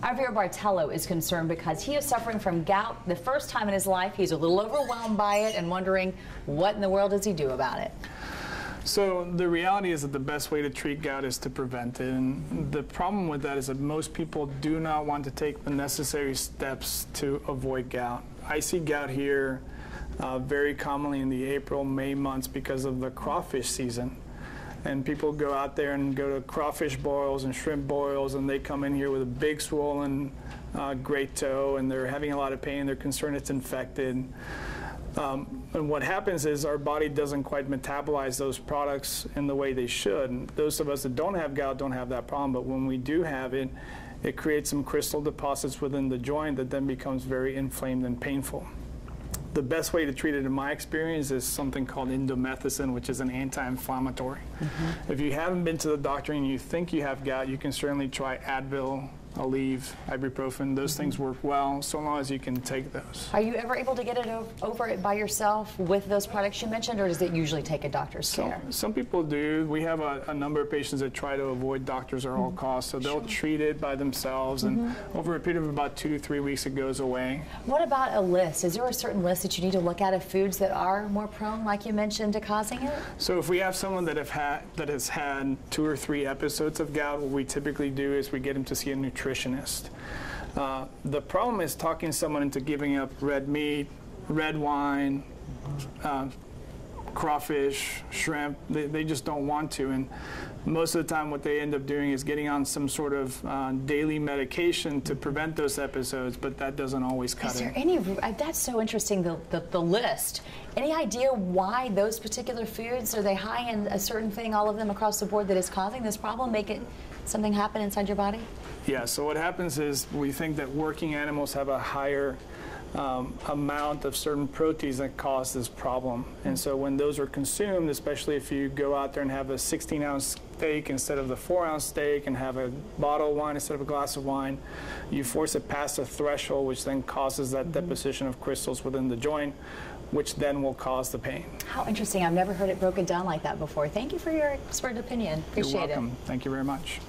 Javier Bartello is concerned because he is suffering from gout the first time in his life. He's a little overwhelmed by it and wondering what in the world does he do about it. So the reality is that the best way to treat gout is to prevent it. And the problem with that is that most people do not want to take the necessary steps to avoid gout. I see gout here very commonly in the April, May months because of the crawfish season. And people go out there and go to crawfish boils and shrimp boils, and they come in here with a big swollen great toe, and they're having a lot of pain. They're concerned it's infected. And what happens is our body doesn't quite metabolize those products in the way they should. And those of us that don't have gout don't have that problem, but when we do have it, it creates some crystal deposits within the joint that then becomes very inflamed and painful. The best way to treat it, in my experience, is something called indomethacin, which is an anti-inflammatory. If you haven't been to the doctor and you think you have gout, you can certainly try Advil, Aleve, ibuprofen. Those things work well, so long as you can take those. Are you ever able to get it over it by yourself with those products you mentioned, or does it usually take a doctor's care? Some people do. We have a number of patients that try to avoid doctors at all costs, so they'll treat it by themselves, and over a period of about 2 to 3 weeks, it goes away. What about a list? Is there a certain list that you need to look at of foods that are more prone, like you mentioned, to causing it? So if we have someone that has had 2 or 3 episodes of gout, what we typically do is we get them to see a nutritionist. The problem is talking someone into giving up red meat, red wine, crawfish, shrimp. They just don't want to, and most of the time what they end up doing is getting on some sort of daily medication to prevent those episodes, but that doesn't always cut it. Is there any, that's so interesting, the list. Any idea why those particular foods, are they high in a certain thing, all of them across the board, that is causing this problem, make it something happen inside your body? Yeah, so what happens is we think that working animals have a higher amount of certain proteins that cause this problem. And so when those are consumed, especially if you go out there and have a 16-ounce steak instead of the 4-ounce steak and have a bottle of wine instead of a glass of wine, you force it past a threshold, which then causes that deposition of crystals within the joint, which then will cause the pain. How interesting. I've never heard it broken down like that before. Thank you for your expert opinion. Appreciate it. You're welcome. Thank you very much.